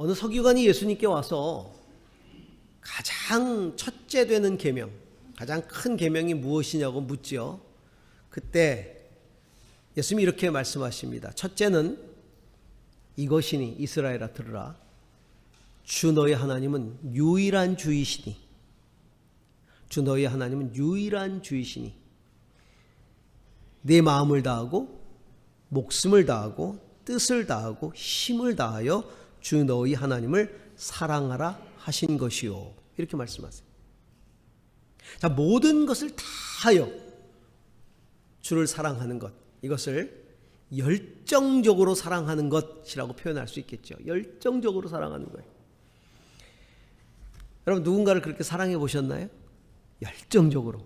어느 서기관이 예수님께 와서 가장 첫째 되는 계명, 가장 큰 계명이 무엇이냐고 묻지요. 그때 예수님이 이렇게 말씀하십니다. 첫째는 이것이니 이스라엘아 들으라. 주 너희 하나님은 유일한 주이시니, 주 너희 하나님은 유일한 주이시니 내 마음을 다하고 목숨을 다하고 뜻을 다하고 힘을 다하여 주 너희 하나님을 사랑하라 하신 것이요. 이렇게 말씀하세요. 자, 모든 것을 다하여 주를 사랑하는 것, 이것을 열정적으로 사랑하는 것이라고 표현할 수 있겠죠. 열정적으로 사랑하는 거예요. 여러분, 누군가를 그렇게 사랑해 보셨나요? 열정적으로,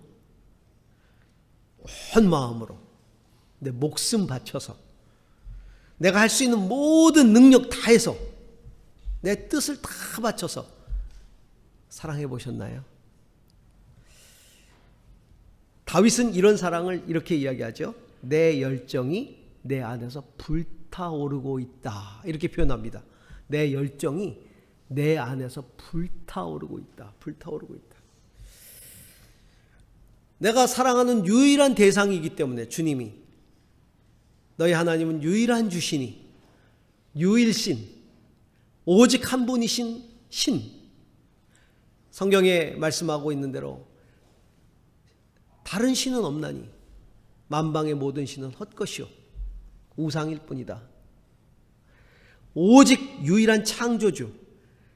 온 마음으로, 내 목숨 바쳐서, 내가 할 수 있는 모든 능력 다 해서, 내 뜻을 다 바쳐서 사랑해 보셨나요? 다윗은 이런 사랑을 이렇게 이야기하죠. 내 열정이 내 안에서 불타오르고 있다. 이렇게 표현합니다. 내 열정이 내 안에서 불타오르고 있다. 불타오르고 있다. 내가 사랑하는 유일한 대상이기 때문에 주님이 너희 하나님은 유일한 주시니, 유일신, 오직 한 분이신 신. 성경에 말씀하고 있는 대로 다른 신은 없나니 만방의 모든 신은 헛것이요 우상일 뿐이다. 오직 유일한 창조주,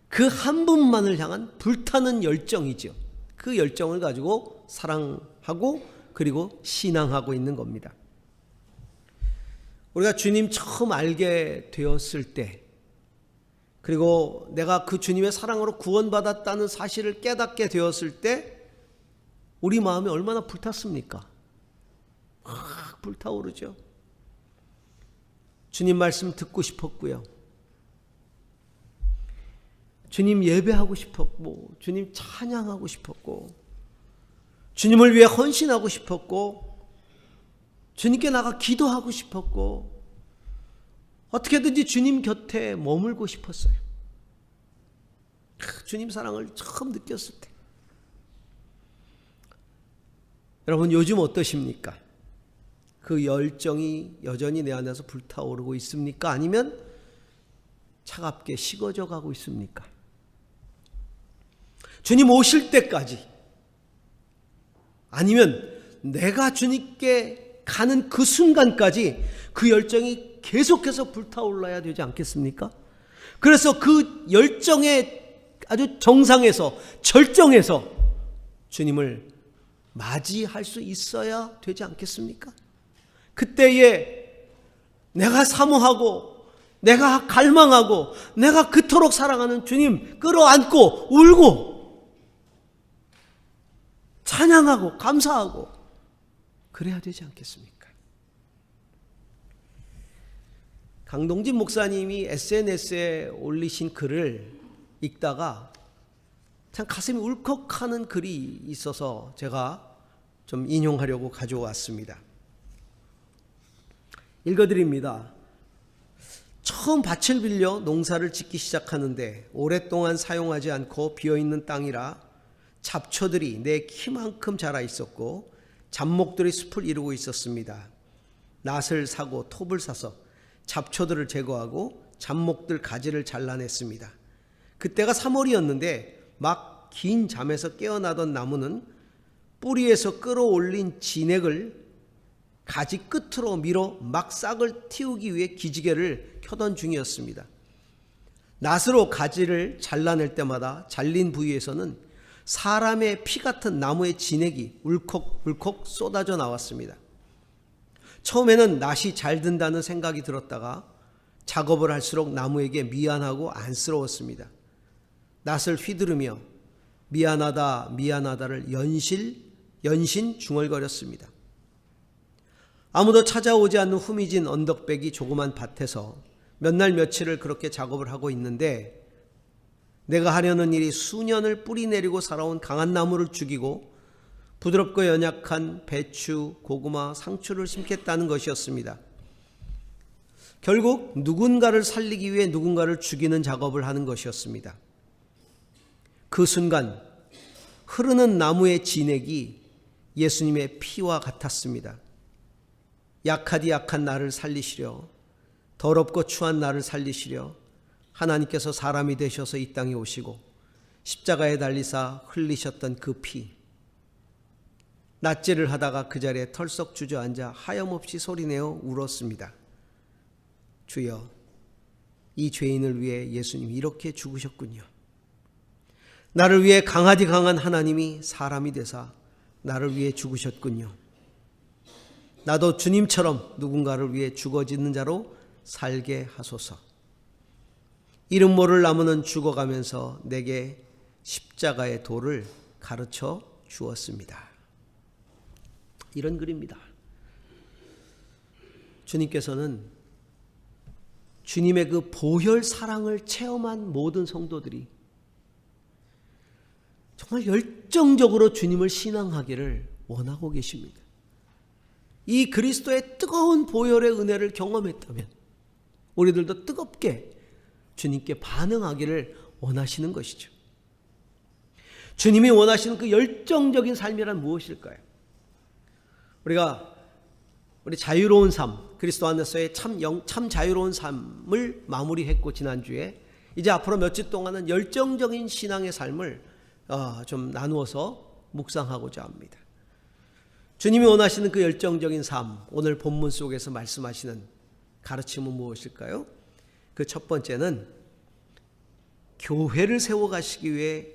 그 한 분만을 향한 불타는 열정이죠. 그 열정을 가지고 사랑하고 그리고 신앙하고 있는 겁니다. 우리가 주님 처음 알게 되었을 때, 그리고 내가 그 주님의 사랑으로 구원받았다는 사실을 깨닫게 되었을 때 우리 마음이 얼마나 불탔습니까? 막 불타오르죠. 주님 말씀 듣고 싶었고요. 주님 예배하고 싶었고, 주님 찬양하고 싶었고, 주님을 위해 헌신하고 싶었고, 주님께 나가 기도하고 싶었고, 어떻게든지 주님 곁에 머물고 싶었어요. 주님 사랑을 처음 느꼈을 때. 여러분, 요즘 어떠십니까? 그 열정이 여전히 내 안에서 불타오르고 있습니까? 아니면 차갑게 식어져 가고 있습니까? 주님 오실 때까지, 아니면 내가 주님께 가는 그 순간까지 그 열정이 계속해서 불타올라야 되지 않겠습니까? 그래서 그 열정의 아주 정상에서, 절정에서 주님을 맞이할 수 있어야 되지 않겠습니까? 그때에 내가 사모하고, 내가 갈망하고, 내가 그토록 사랑하는 주님 끌어안고 울고 찬양하고 감사하고 그래야 되지 않겠습니까? 강동진 목사님이 SNS에 올리신 글을 읽다가 참 가슴이 울컥하는 글이 있어서 제가 좀 인용하려고 가져왔습니다. 읽어드립니다. 처음 밭을 빌려 농사를 짓기 시작하는데 오랫동안 사용하지 않고 비어있는 땅이라 잡초들이 내 키만큼 자라 있었고 잡목들이 숲을 이루고 있었습니다. 낫을 사고 톱을 사서 잡초들을 제거하고 잡목들 가지를 잘라냈습니다. 그때가 3월이었는데 막 긴 잠에서 깨어나던 나무는 뿌리에서 끌어올린 진액을 가지 끝으로 밀어 막 싹을 틔우기 위해 기지개를 켜던 중이었습니다. 낫으로 가지를 잘라낼 때마다 잘린 부위에서는 사람의 피 같은 나무의 진액이 울컥울컥 쏟아져 나왔습니다. 처음에는 낫이 잘 든다는 생각이 들었다가 작업을 할수록 나무에게 미안하고 안쓰러웠습니다. 낫을 휘두르며 미안하다 미안하다를 연신 중얼거렸습니다. 아무도 찾아오지 않는 후미진 언덕배기 조그만 밭에서 몇 날 며칠을 그렇게 작업을 하고 있는데 내가 하려는 일이 수년을 뿌리 내리고 살아온 강한 나무를 죽이고 부드럽고 연약한 배추, 고구마, 상추를 심겠다는 것이었습니다. 결국 누군가를 살리기 위해 누군가를 죽이는 작업을 하는 것이었습니다. 그 순간 흐르는 나무의 진액이 예수님의 피와 같았습니다. 약하디 약한 나를 살리시려, 더럽고 추한 나를 살리시려 하나님께서 사람이 되셔서 이 땅에 오시고 십자가에 달리사 흘리셨던 그 피, 낫제를 하다가 그 자리에 털썩 주저앉아 하염없이 소리내어 울었습니다. 주여, 이 죄인을 위해 예수님이 이렇게 죽으셨군요. 나를 위해 강하디 강한 하나님이 사람이 되사 나를 위해 죽으셨군요. 나도 주님처럼 누군가를 위해 죽어지는 자로 살게 하소서. 이름 모를 나무는 죽어가면서 내게 십자가의 도를 가르쳐 주었습니다. 이런 글입니다. 주님께서는 주님의 그 보혈 사랑을 체험한 모든 성도들이 정말 열정적으로 주님을 신앙하기를 원하고 계십니다. 이 그리스도의 뜨거운 보혈의 은혜를 경험했다면 우리들도 뜨겁게 주님께 반응하기를 원하시는 것이죠. 주님이 원하시는 그 열정적인 삶이란 무엇일까요? 우리 자유로운 삶, 그리스도 안에서의 참 자유로운 삶을 마무리했고, 지난주에 이제 앞으로 며칠 동안은 열정적인 신앙의 삶을 좀 나누어서 묵상하고자 합니다. 주님이 원하시는 그 열정적인 삶, 오늘 본문 속에서 말씀하시는 가르침은 무엇일까요? 그 첫 번째는 교회를 세워가시기 위해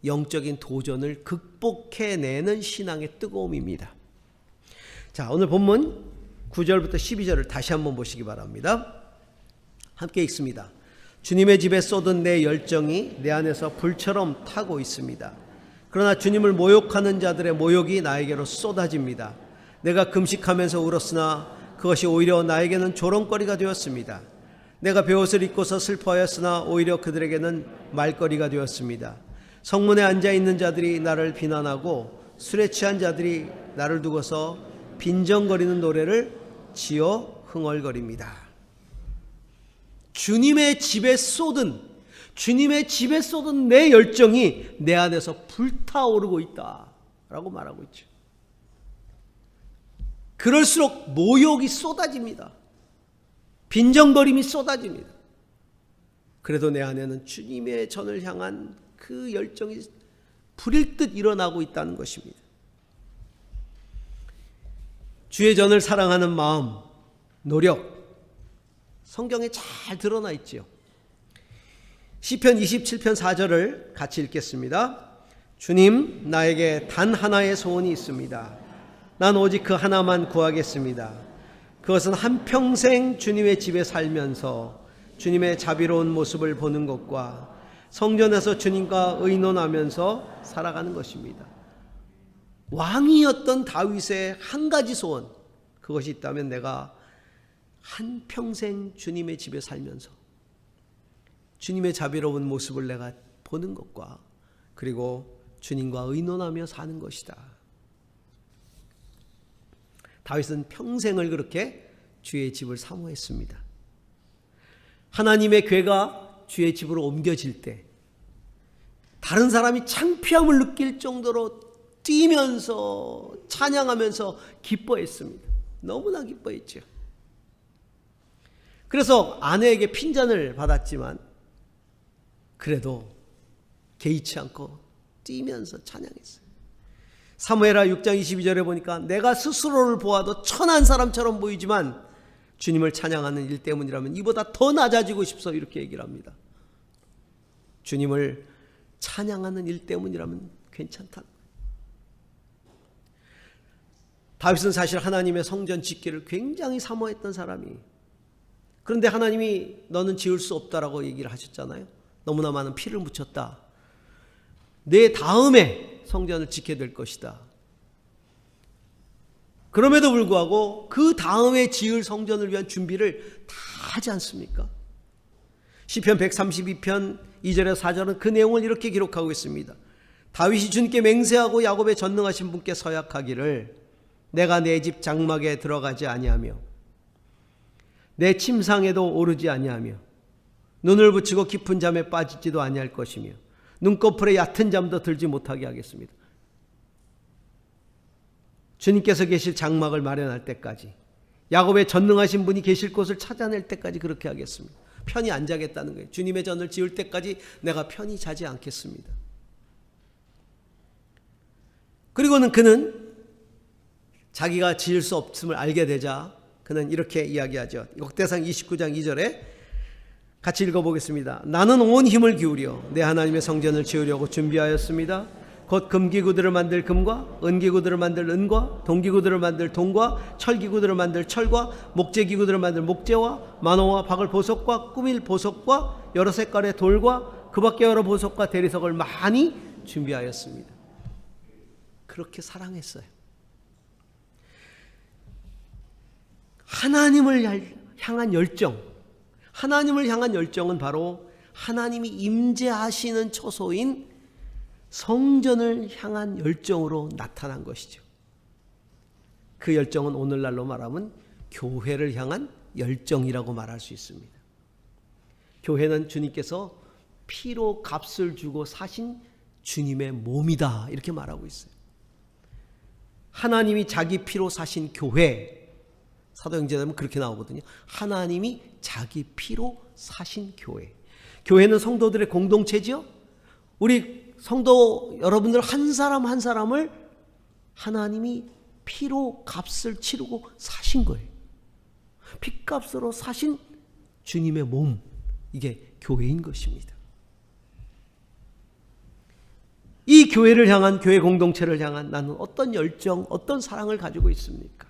영적인 도전을 극복해내는 신앙의 뜨거움입니다. 자, 오늘 본문 9절부터 12절을 다시 한번 보시기 바랍니다. 함께 읽습니다. 주님의 집에 쏟은 내 열정이 내 안에서 불처럼 타고 있습니다. 그러나 주님을 모욕하는 자들의 모욕이 나에게로 쏟아집니다. 내가 금식하면서 울었으나 그것이 오히려 나에게는 조롱거리가 되었습니다. 내가 베옷을 입고서 슬퍼하였으나 오히려 그들에게는 말거리가 되었습니다. 성문에 앉아있는 자들이 나를 비난하고 술에 취한 자들이 나를 두고서 빈정거리는 노래를 지어 흥얼거립니다. 주님의 집에 쏟은 내 열정이 내 안에서 불타오르고 있다라고 말하고 있죠. 그럴수록 모욕이 쏟아집니다. 빈정거림이 쏟아집니다. 그래도 내 안에는 주님의 전을 향한 그 열정이 불일 듯 일어나고 있다는 것입니다. 주의 전을 사랑하는 마음, 노력, 성경에 잘 드러나 있지요. 시편 27편 4절을 같이 읽겠습니다. 주님, 나에게 단 하나의 소원이 있습니다. 난 오직 그 하나만 구하겠습니다. 그것은 한평생 주님의 집에 살면서 주님의 자비로운 모습을 보는 것과 성전에서 주님과 의논하면서 살아가는 것입니다. 왕이었던 다윗의 한 가지 소원, 그것이 있다면 내가 한평생 주님의 집에 살면서 주님의 자비로운 모습을 내가 보는 것과 그리고 주님과 의논하며 사는 것이다. 다윗은 평생을 그렇게 주의 집을 사모했습니다. 하나님의 궤가 주의 집으로 옮겨질 때 다른 사람이 창피함을 느낄 정도로 뛰면서 찬양하면서 기뻐했습니다. 너무나 기뻐했죠. 그래서 아내에게 핀잔을 받았지만 그래도 개의치 않고 뛰면서 찬양했어요. 사무엘하 6장 22절에 보니까 내가 스스로를 보아도 천한 사람처럼 보이지만 주님을 찬양하는 일 때문이라면 이보다 더 낮아지고 싶소, 이렇게 얘기를 합니다. 주님을 찬양하는 일 때문이라면 괜찮다. 다윗은 사실 하나님의 성전 짓기를 굉장히 사모했던 사람이, 그런데 하나님이 너는 지을 수 없다라고 얘기를 하셨잖아요. 너무나 많은 피를 묻혔다. 내 다음에 성전을 짓게 될 것이다. 그럼에도 불구하고 그 다음에 지을 성전을 위한 준비를 다 하지 않습니까? 시편 132편 2절에서 4절은 그 내용을 이렇게 기록하고 있습니다. 다윗이 주님께 맹세하고 야곱의 전능하신 분께 서약하기를 내가 내 집 장막에 들어가지 아니하며 내 침상에도 오르지 아니하며 눈을 붙이고 깊은 잠에 빠지지도 아니할 것이며 눈꺼풀에 얕은 잠도 들지 못하게 하겠습니다. 주님께서 계실 장막을 마련할 때까지, 야곱의 전능하신 분이 계실 곳을 찾아낼 때까지 그렇게 하겠습니다. 편히 안 자겠다는 거예요. 주님의 전을 지을 때까지 내가 편히 자지 않겠습니다. 그리고는 그는 자기가 지을 수 없음을 알게 되자 그는 이렇게 이야기하죠. 역대상 29장 2절에 같이 읽어보겠습니다. 나는 온 힘을 기울여 내 하나님의 성전을 지으려고 준비하였습니다. 곧 금기구들을 만들 금과 은기구들을 만들 은과 동기구들을 만들 동과 철기구들을 만들 철과 목재기구들을 만들 목재와 만호와 박을 보석과 꾸밀 보석과 여러 색깔의 돌과 그 밖에 여러 보석과 대리석을 많이 준비하였습니다. 그렇게 사랑했어요. 하나님을 향한 열정, 하나님을 향한 열정은 바로 하나님이 임재하시는 처소인 성전을 향한 열정으로 나타난 것이죠. 그 열정은 오늘날로 말하면 교회를 향한 열정이라고 말할 수 있습니다. 교회는 주님께서 피로 값을 주고 사신 주님의 몸이다, 이렇게 말하고 있어요. 하나님이 자기 피로 사신 교회, 사도행전에 그렇게 나오거든요. 하나님이 자기 피로 사신 교회. 교회는 성도들의 공동체죠. 우리 성도 여러분들 한 사람 한 사람을 하나님이 피로 값을 치르고 사신 거예요. 피값으로 사신 주님의 몸, 이게 교회인 것입니다. 이 교회를 향한, 교회 공동체를 향한 나는 어떤 열정, 어떤 사랑을 가지고 있습니까?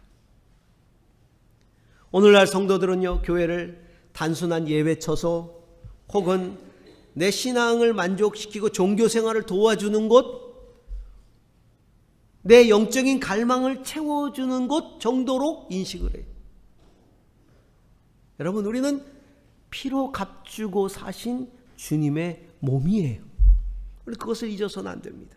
오늘날 성도들은요, 교회를 단순한 예배 처소 혹은 내 신앙을 만족시키고 종교 생활을 도와주는 곳, 내 영적인 갈망을 채워주는 곳 정도로 인식을 해요. 여러분, 우리는 피로 값주고 사신 주님의 몸이에요. 우리 그것을 잊어서는 안 됩니다.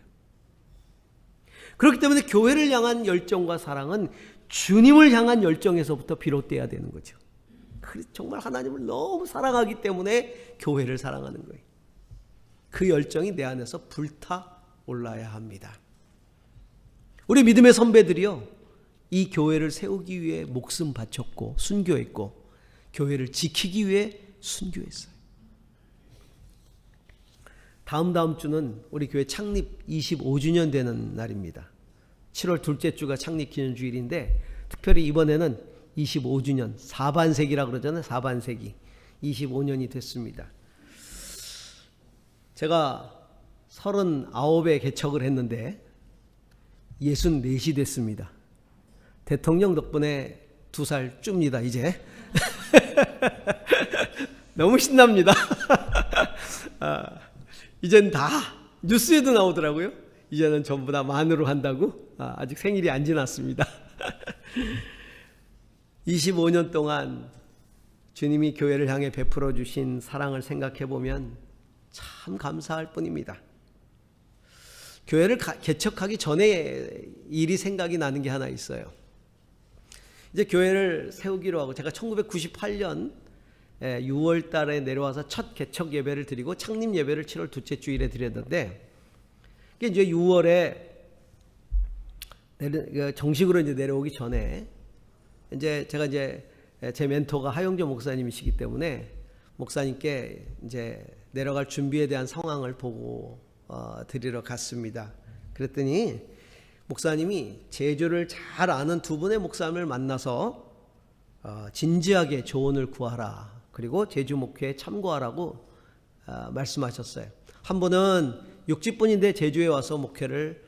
그렇기 때문에 교회를 향한 열정과 사랑은 주님을 향한 열정에서부터 비롯돼야 되는 거죠. 정말 하나님을 너무 사랑하기 때문에 교회를 사랑하는 거예요. 그 열정이 내 안에서 불타 올라야 합니다. 우리 믿음의 선배들이요, 이 교회를 세우기 위해 목숨 바쳤고 순교했고 교회를 지키기 위해 순교했어요. 다음 주는 우리 교회 창립 25주년 되는 날입니다. 7월 둘째 주가 창립 기념주일인데 특별히 이번에는 25주년, 4반세기라 그러잖아요. 4반세기. 25년이 됐습니다. 제가 39에 개척을 했는데 64시 됐습니다. 대통령 덕분에 2살 줍니다, 이제. 너무 신납니다. 이젠 다 뉴스에도 나오더라고요. 이제는 전부 다 만으로 한다고. 아직 생일이 안 지났습니다. 25년 동안 주님이 교회를 향해 베풀어 주신 사랑을 생각해 보면 참 감사할 뿐입니다. 교회를 개척하기 전에 일이 생각이 나는 게 하나 있어요. 이제 교회를 세우기로 하고 제가 1998년 6월 달에 내려와서 첫 개척 예배를 드리고 창립 예배를 7월 둘째 주일에 드렸는데, 이게 이제 6월에 정식으로 이제 내려오기 전에 이제 제가 이제 제 멘토가 하용조 목사님이시기 때문에 목사님께 이제 내려갈 준비에 대한 상황을 보고 드리러 갔습니다. 그랬더니 목사님이 제주를 잘 아는 두 분의 목사님을 만나서 진지하게 조언을 구하라, 그리고 제주 목회에 참고하라고 말씀하셨어요. 한 분은 육지분인데 제주에 와서 목회를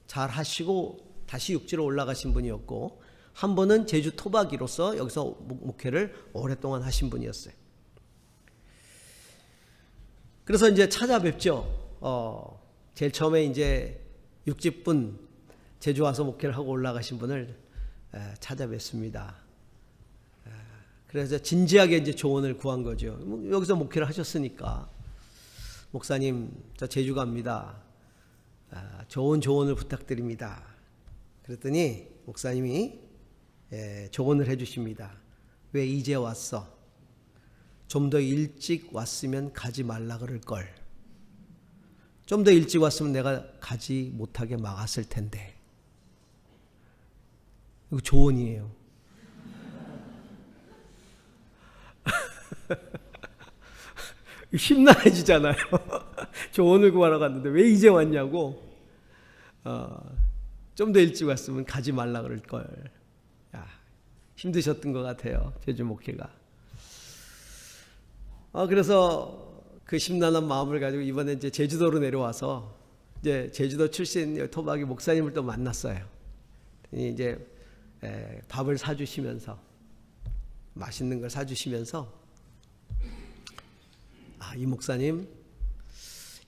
잘 하시고 다시 육지로 올라가신 분이었고, 한 분은 제주 토박이로서 여기서 목회를 오랫동안 하신 분이었어요. 그래서 이제 찾아뵙죠. 제일 처음에 이제 육지분, 제주 와서 목회를 하고 올라가신 분을 찾아뵙습니다. 그래서 진지하게 이제 조언을 구한 거죠. 여기서 목회를 하셨으니까 목사님, 저 제주 갑니다. 좋은 조언을 부탁드립니다. 그랬더니 목사님이 조언을 해주십니다. 왜 이제 왔어? 좀 더 일찍 왔으면 가지 말라 그럴 걸. 좀 더 일찍 왔으면 내가 가지 못하게 막았을 텐데. 이거 조언이에요. 심란해지잖아요. 조언을 구하러 갔는데 왜 이제 왔냐고. 좀 더 일찍 왔으면 가지 말라 그럴 걸. 야, 힘드셨던 것 같아요. 제주 목회가. 그래서 그 심란한 마음을 가지고 이번에 이제 제주도로 내려와서 이제 제주도 출신 토박이 목사님을 또 만났어요. 이제 밥을 사주시면서 맛있는 걸 사주시면서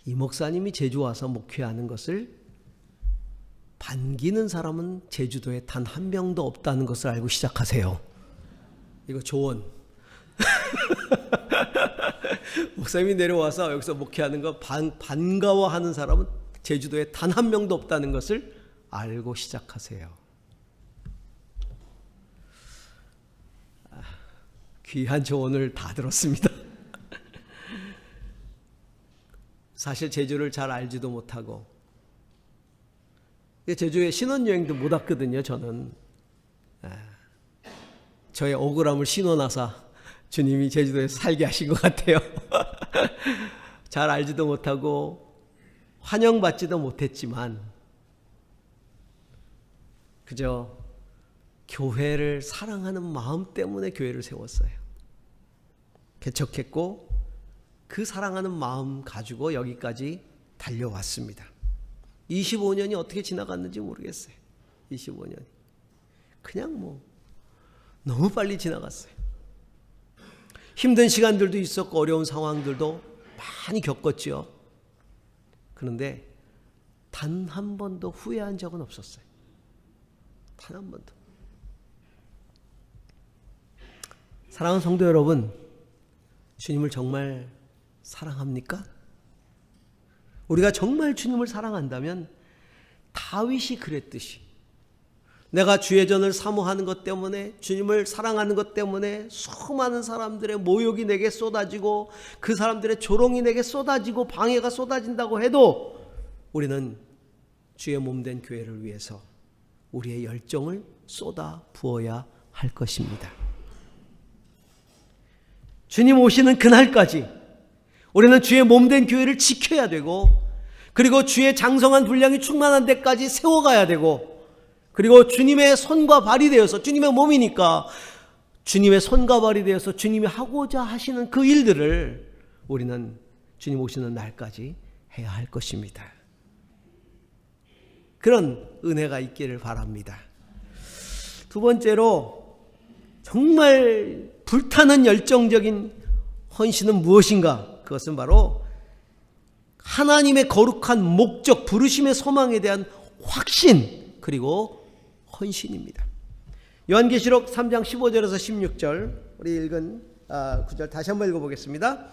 이 목사님이 제주 와서 목회하는 것을 반기는 사람은 제주도에 단 한 명도 없다는 것을 알고 시작하세요. 이거 조언. 목사님이 내려와서 여기서 목회하는 거 반가워하는 사람은 제주도에 단 한 명도 없다는 것을 알고 시작하세요. 귀한 조언을 다 들었습니다. 사실 제주를 잘 알지도 못하고 제주에 신혼여행도 못 왔거든요. 저는 저의 억울함을 신원하사 주님이 제주도에서 살게 하신 것 같아요. 잘 알지도 못하고 환영받지도 못했지만 그저 교회를 사랑하는 마음 때문에 교회를 세웠어요. 개척했고 그 사랑하는 마음 가지고 여기까지 달려왔습니다. 25년이 어떻게 지나갔는지 모르겠어요. 25년이 그냥 너무 빨리 지나갔어요. 힘든 시간들도 있었고 어려운 상황들도 많이 겪었지요. 그런데 단 한 번도 후회한 적은 없었어요. 단 한 번도. 사랑하는 성도 여러분, 주님을 정말 사랑합니까? 우리가 정말 주님을 사랑한다면 다윗이 그랬듯이 내가 주의 전을 사모하는 것 때문에 주님을 사랑하는 것 때문에 수많은 사람들의 모욕이 내게 쏟아지고 그 사람들의 조롱이 내게 쏟아지고 방해가 쏟아진다고 해도 우리는 주의 몸된 교회를 위해서 우리의 열정을 쏟아 부어야 할 것입니다. 주님 오시는 그날까지 우리는 주의 몸된 교회를 지켜야 되고 그리고 주의 장성한 분량이 충만한 데까지 세워가야 되고 그리고 주님의 손과 발이 되어서 주님의 몸이니까 주님의 손과 발이 되어서 주님이 하고자 하시는 그 일들을 우리는 주님 오시는 날까지 해야 할 것입니다. 그런 은혜가 있기를 바랍니다. 두 번째로 정말 불타는 열정적인 헌신은 무엇인가? 그것은 바로 하나님의 거룩한 목적, 부르심의 소망에 대한 확신 그리고 헌신입니다. 요한계시록 3장 15절에서 16절 우리 읽은 구절 다시 한번 읽어보겠습니다.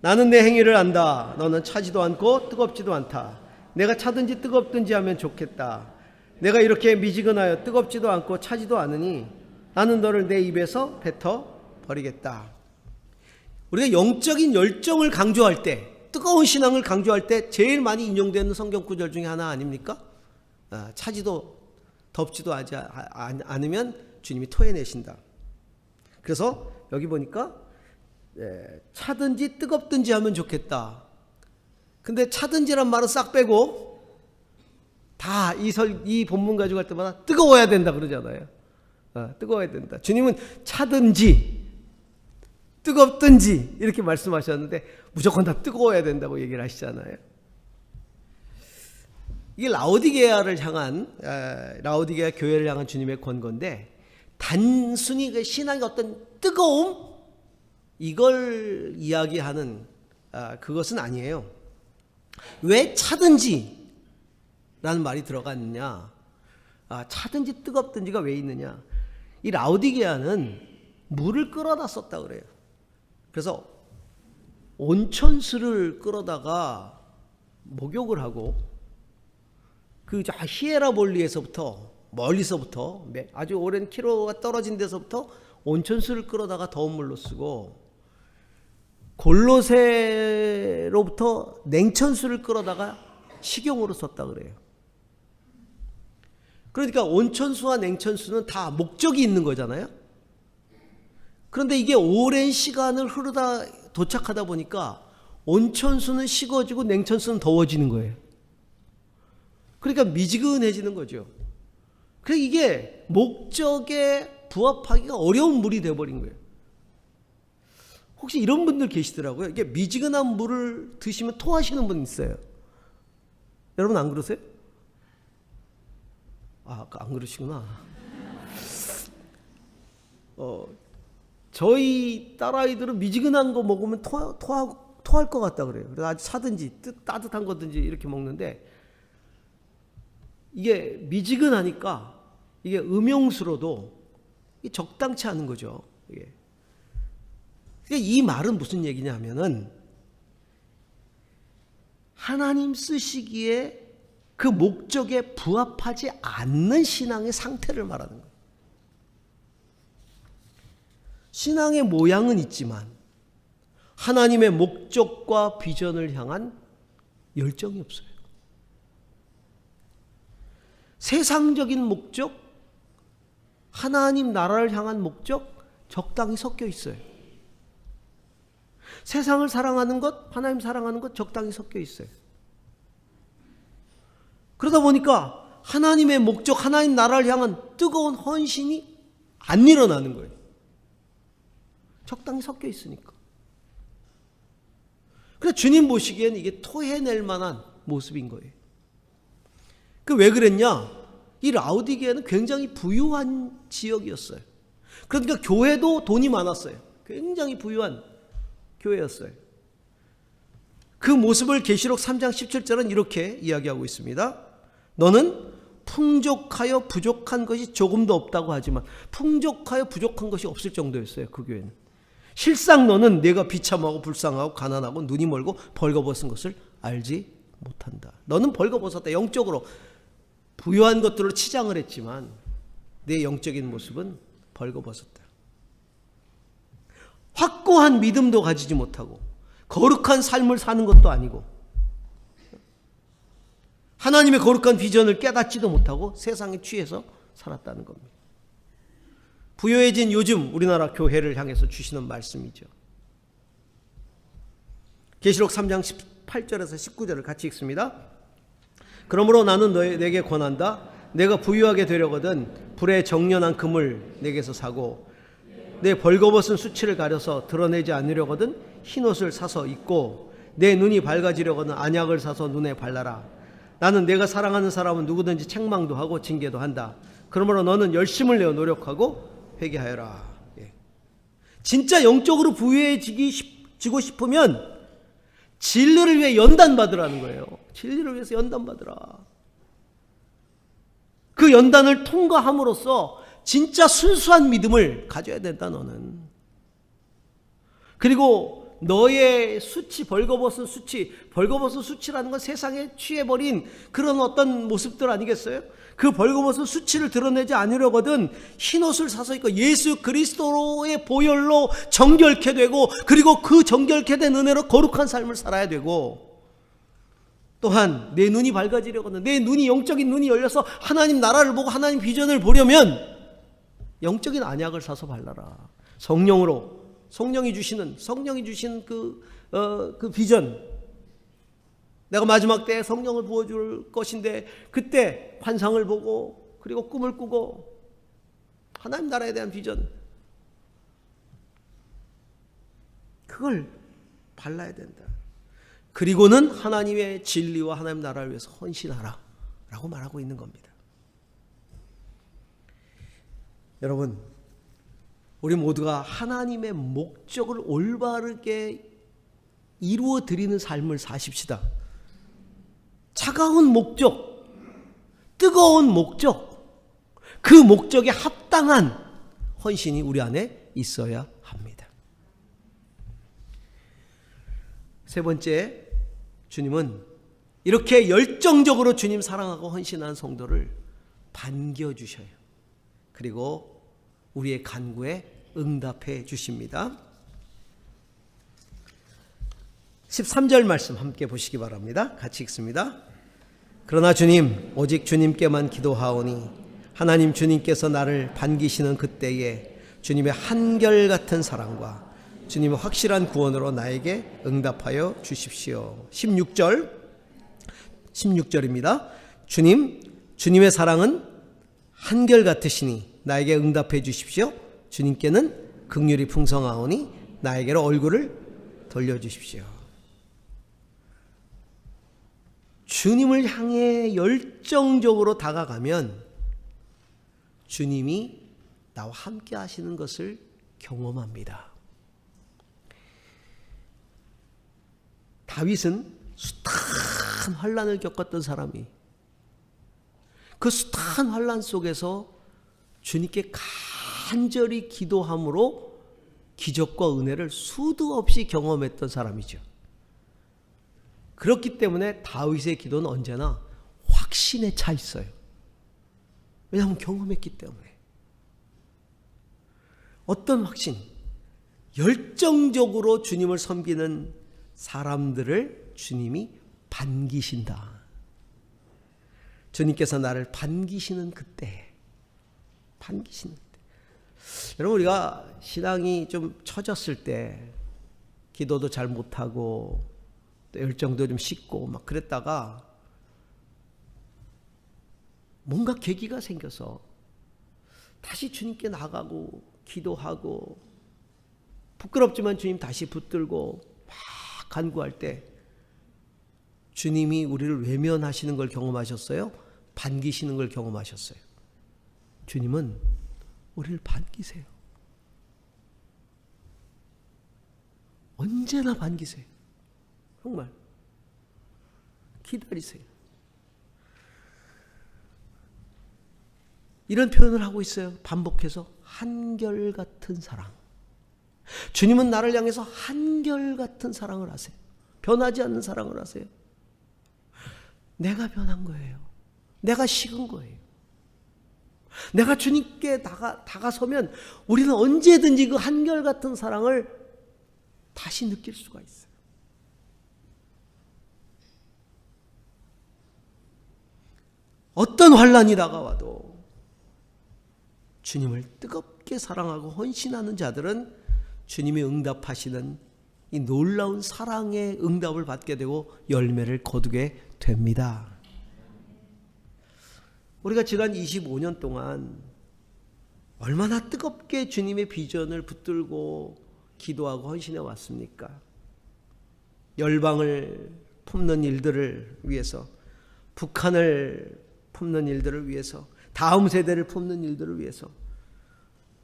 나는 내 행위를 안다. 너는 차지도 않고 뜨겁지도 않다. 내가 차든지 뜨겁든지 하면 좋겠다. 내가 이렇게 미지근하여 뜨겁지도 않고 차지도 않으니 나는 너를 내 입에서 뱉어 버리겠다. 우리가 영적인 열정을 강조할 때, 뜨거운 신앙을 강조할 때 제일 많이 인용되는 성경 구절 중에 하나 아닙니까? 차지도 덥지도 않으면 주님이 토해내신다. 그래서 여기 보니까 차든지 뜨겁든지 하면 좋겠다. 근데 차든지란 말은 싹 빼고 다 이 본문 가지고 갈 때마다 뜨거워야 된다 그러잖아요. 뜨거워야 된다. 주님은 차든지 뜨겁든지 이렇게 말씀하셨는데 무조건 다 뜨거워야 된다고 얘기를 하시잖아요. 이게 라오디게아를 향한 라오디게아 교회를 향한 주님의 권고인데 단순히 그 신앙의 어떤 뜨거움 이걸 이야기하는 그것은 아니에요. 왜 차든지 라는 말이 들어갔느냐? 차든지 뜨겁든지가 왜 있느냐? 이 라오디게아는 물을 끌어다 썼다 그래요. 그래서 온천수를 끌어다가 목욕을 하고 그 히에라볼리에서부터 멀리서부터 아주 오랜 키로가 떨어진 데서부터 온천수를 끌어다가 더운 물로 쓰고 골로새로부터 냉천수를 끌어다가 식용으로 썼다 그래요. 그러니까 온천수와 냉천수는 다 목적이 있는 거잖아요. 그런데 이게 오랜 시간을 흐르다 도착하다 보니까 온천수는 식어지고 냉천수는 더워지는 거예요. 그러니까 미지근해지는 거죠. 그래서 이게 목적에 부합하기가 어려운 물이 되어버린 거예요. 혹시 이런 분들 계시더라고요. 이게 미지근한 물을 드시면 토하시는 분 있어요. 여러분 안 그러세요? 아, 안 그러시구나. 저희 딸아이들은 미지근한 거 먹으면 토할 것 같다 그래요. 그래서 아주 차든지 따뜻한 거든지 이렇게 먹는데, 이게 미지근하니까 이게 음용수로도 적당치 않은 거죠. 이게. 이 말은 무슨 얘기냐면은 하나님 쓰시기에 그 목적에 부합하지 않는 신앙의 상태를 말하는 거예요. 신앙의 모양은 있지만 하나님의 목적과 비전을 향한 열정이 없어요. 세상적인 목적, 하나님 나라를 향한 목적 적당히 섞여 있어요. 세상을 사랑하는 것, 하나님 사랑하는 것 적당히 섞여 있어요. 그러다 보니까 하나님의 목적, 하나님 나라를 향한 뜨거운 헌신이 안 일어나는 거예요. 적당히 섞여 있으니까. 그래서 주님 보시기에는 이게 토해낼 만한 모습인 거예요. 왜 그랬냐? 이 라우디게아는 굉장히 부유한 지역이었어요. 그러니까 교회도 돈이 많았어요. 굉장히 부유한 교회였어요. 그 모습을 계시록 3장 17절은 이렇게 이야기하고 있습니다. 너는 풍족하여 부족한 것이 조금도 없다고 하지만, 풍족하여 부족한 것이 없을 정도였어요. 그 교회는. 실상 너는 내가 비참하고 불쌍하고 가난하고 눈이 멀고 벌거벗은 것을 알지 못한다. 너는 벌거벗었다. 영적으로 부유한 것들로 치장을 했지만 내 영적인 모습은 벌거벗었다. 확고한 믿음도 가지지 못하고 거룩한 삶을 사는 것도 아니고 하나님의 거룩한 비전을 깨닫지도 못하고 세상에 취해서 살았다는 겁니다. 부유해진 요즘 우리나라 교회를 향해서 주시는 말씀이죠. 계시록 3장 18절에서 19절을 같이 읽습니다. 그러므로 나는 내게 권한다. 내가 부유하게 되려거든 불에 정련한 금을 내게서 사고 내 벌거벗은 수치를 가려서 드러내지 않으려거든 흰옷을 사서 입고 내 눈이 밝아지려거든 안약을 사서 눈에 발라라. 나는 내가 사랑하는 사람은 누구든지 책망도 하고 징계도 한다. 그러므로 너는 열심을 내어 노력하고 회개하여라. 진짜 영적으로 부유해지고 싶으면 진리를 위해 연단받으라는 거예요. 진리를 위해서 연단받으라. 그 연단을 통과함으로써 진짜 순수한 믿음을 가져야 된다. 너는. 그리고 너의 수치, 벌거벗은 수치라는 건 세상에 취해버린 그런 어떤 모습들 아니겠어요? 그 벌거벗은 수치를 드러내지 않으려거든 흰옷을 사서 입고 예수 그리스도의 보혈로 정결케 되고, 그리고 그 정결케 된 은혜로 거룩한 삶을 살아야 되고, 또한 내 눈이 밝아지려거든, 내 눈이, 영적인 눈이 열려서 하나님 나라를 보고 하나님 비전을 보려면 영적인 안약을 사서 발라라. 성령이 주시는 그 비전, 내가 마지막 때에 성령을 부어줄 것인데 그때 환상을 보고 그리고 꿈을 꾸고 하나님 나라에 대한 비전, 그걸 발라야 된다. 그리고는 하나님의 진리와 하나님 나라를 위해서 헌신하라 라고 말하고 있는 겁니다. 여러분, 우리 모두가 하나님의 목적을 올바르게 이루어 드리는 삶을 사십시다. 차가운 목적, 뜨거운 목적, 그 목적에 합당한 헌신이 우리 안에 있어야 합니다. 세 번째, 주님은 이렇게 열정적으로 주님 사랑하고 헌신한 성도를 반겨주셔요. 그리고 우리의 간구에 응답해 주십니다. 13절 말씀 함께 보시기 바랍니다. 같이 읽습니다. 그러나 주님 오직 주님께만 기도하오니 하나님 주님께서 나를 반기시는 그때에 주님의 한결같은 사랑과 주님의 확실한 구원으로 나에게 응답하여 주십시오. 16절입니다. 주님의 사랑은 한결같으시니 나에게 응답해 주십시오. 주님께는 긍휼이 풍성하오니 나에게로 얼굴을 돌려주십시오. 주님을 향해 열정적으로 다가가면 주님이 나와 함께 하시는 것을 경험합니다. 다윗은 숱한 환난을 겪었던 사람이 그 숱한 환난 속에서 주님께 간절히 기도함으로 기적과 은혜를 수도 없이 경험했던 사람이죠. 그렇기 때문에 다윗의 기도는 언제나 확신에 차 있어요. 왜냐하면 경험했기 때문에. 어떤 확신? 열정적으로 주님을 섬기는 사람들을 주님이 반기신다. 주님께서 나를 반기시는 그때, 반기시는 그때. 여러분, 우리가 신앙이 좀 처졌을 때 기도도 잘 못하고 또 열정도 좀 식고 막 그랬다가 뭔가 계기가 생겨서 다시 주님께 나가고 기도하고 부끄럽지만 주님 다시 붙들고 막 간구할 때 주님이 우리를 외면하시는 걸 경험하셨어요? 반기시는 걸 경험하셨어요? 주님은 우리를 반기세요. 언제나 반기세요. 정말 기다리세요. 이런 표현을 하고 있어요. 반복해서 한결같은 사랑. 주님은 나를 향해서 한결같은 사랑을 하세요. 변하지 않는 사랑을 하세요. 내가 변한 거예요. 내가 식은 거예요. 내가 주님께 다가서면 우리는 언제든지 그 한결같은 사랑을 다시 느낄 수가 있어요. 어떤 환난이 다가와도 주님을 뜨겁게 사랑하고 헌신하는 자들은 주님이 응답하시는 이 놀라운 사랑의 응답을 받게 되고 열매를 거두게 됩니다. 우리가 지난 25년 동안 얼마나 뜨겁게 주님의 비전을 붙들고 기도하고 헌신해 왔습니까? 열방을 품는 일들을 위해서, 북한을 품는 일들을 위해서, 다음 세대를 품는 일들을 위해서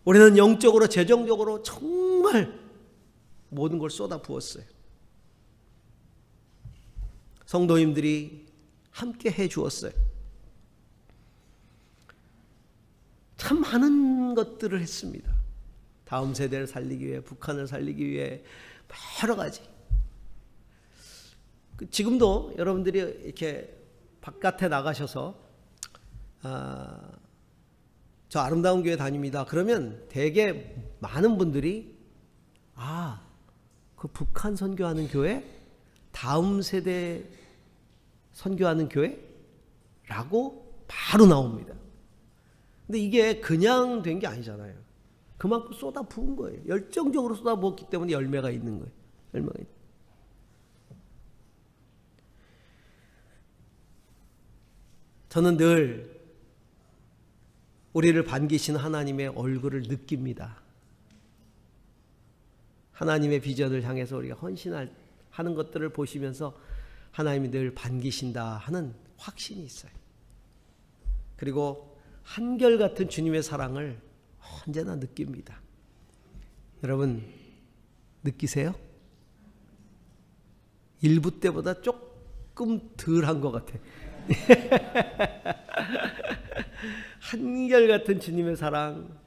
우리는 영적으로 재정적으로 정말 모든 걸 쏟아 부었어요. 성도님들이 함께 해 주었어요. 참 많은 것들을 했습니다. 다음 세대를 살리기 위해, 북한을 살리기 위해 여러 가지. 지금도 여러분들이 이렇게 바깥에 나가셔서 저 아름다운 교회 다닙니다. 그러면 되게 많은 분들이 그 북한 선교하는 교회, 다음 세대 선교하는 교회라고 바로 나옵니다. 근데 이게 그냥 된 게 아니잖아요. 그만큼 쏟아 부은 거예요. 열정적으로 쏟아 부었기 때문에 열매가 있는 거예요. 열매가 있는. 저는 늘 우리를 반기시는 하나님의 얼굴을 느낍니다. 하나님의 비전을 향해서 우리가 헌신하는 것들을 보시면서 하나님이 늘 반기신다 하는 확신이 있어요. 그리고 한결같은 주님의 사랑을 언제나 느낍니다. 여러분 느끼세요? 일부 때보다 조금 덜한 것 같아. 한결같은 주님의 사랑.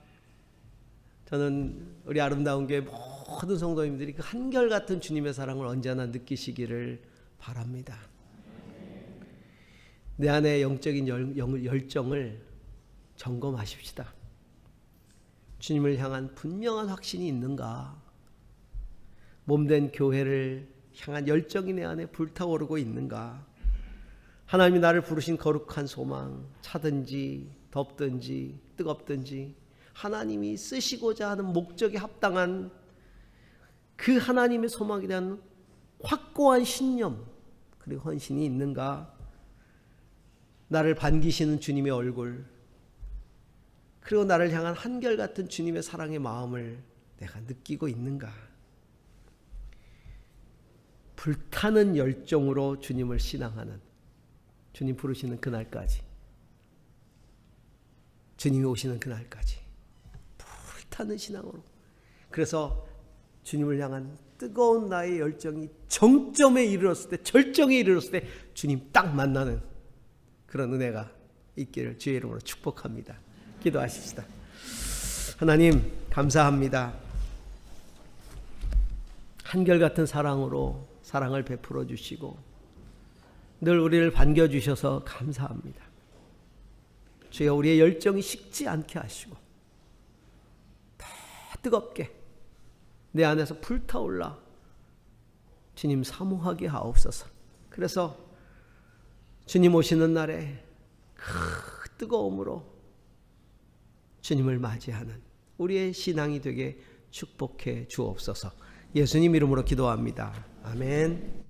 저는 우리 아름다운 교회 모든 성도님들이 그 한결같은 주님의 사랑을 언제나 느끼시기를 바랍니다. 내 안에 영적인 열정을 점검하십시다. 주님을 향한 분명한 확신이 있는가? 몸된 교회를 향한 열정이 내 안에 불타오르고 있는가? 하나님이 나를 부르신 거룩한 소망, 차든지 덥든지 뜨겁든지 하나님이 쓰시고자 하는 목적에 합당한 그 하나님의 소망에 대한 확고한 신념 그리고 헌신이 있는가? 나를 반기시는 주님의 얼굴 그리고 나를 향한 한결같은 주님의 사랑의 마음을 내가 느끼고 있는가? 불타는 열정으로 주님을 신앙하는 주님 부르시는 그날까지 주님이 오시는 그날까지 불타는 신앙으로 그래서 주님을 향한 뜨거운 나의 열정이 정점에 이르렀을 때 절정에 이르렀을 때 주님 딱 만나는 그런 은혜가 있기를 주의 이름으로 축복합니다. 기도하십시다. 하나님 감사합니다. 한결같은 사랑으로 사랑을 베풀어 주시고 늘 우리를 반겨주셔서 감사합니다. 주여 우리의 열정이 식지 않게 하시고 더 뜨겁게 내 안에서 불타올라 주님 사모하게 하옵소서. 그래서 주님 오시는 날에 그 뜨거움으로 주님을 맞이하는 우리의 신앙이 되게 축복해 주옵소서. 예수님 이름으로 기도합니다. 아멘.